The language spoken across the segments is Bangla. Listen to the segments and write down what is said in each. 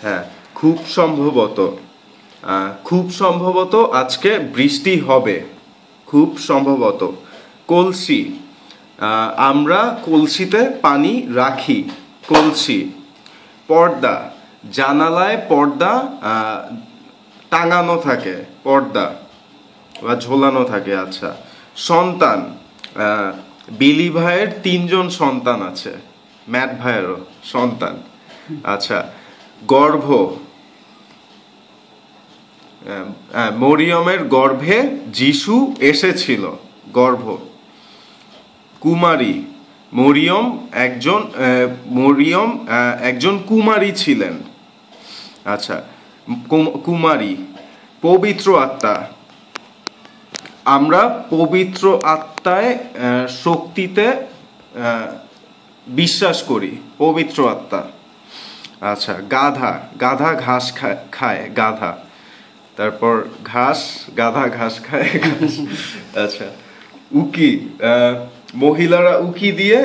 হ্যাঁ, খুব সম্ভবত খুব সম্ভবত আজকে বৃষ্টি হবে। খুব সম্ভবত। কলসি, আমরা কলসিতে পানি রাখি। কলসি। পর্দা, জানালায় পর্দা টাঙানো থাকে, পর্দা বা ঝোলানো থাকে। আচ্ছা। সন্তান, বিলি ভাইয়ের 3 জন সন্তান আছে, ম্যাট ভাইয়েরও সন্তান। আচ্ছা। গর্ভ, মরিয়মের গর্ভে যিশু এসেছিল। গর্ভ। কুমারী, মরিয়ম একজন কুমারী ছিলেন। আচ্ছা। কুমারী। পবিত্র আত্মা, আমরা পবিত্র আত্মায় শক্তিতে বিশ্বাস করি। পবিত্র আত্মা। আচ্ছা। গাধা, গাধা ঘাস খায়, গাধা। তারপর গাধা ঘাস খায়, ঘাস। আচ্ছা। উকি, মহিলারা উকি দিয়ে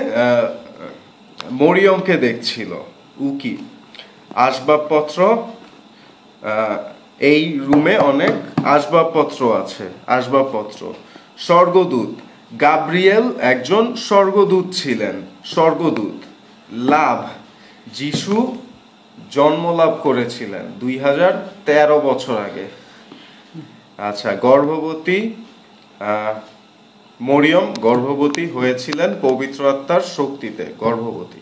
মরিয়মকে দেখছিল। উকি। আসবাবপত্র, এই রুমে অনেক আসবাবপত্র আছে। আসবাবপত্র। স্বর্গদূত, গাব্রিয়েল একজন স্বর্গদূত ছিলেন। স্বর্গদূত। লাভ, যিশু জন্মলাভ করেছিলেন 2013 বছর আগে। আচ্ছা। গর্ভবতী, মরিয়ম গর্ভবতী হয়েছিলেন পবিত্র আত্মার শক্তিতে। গর্ভবতী।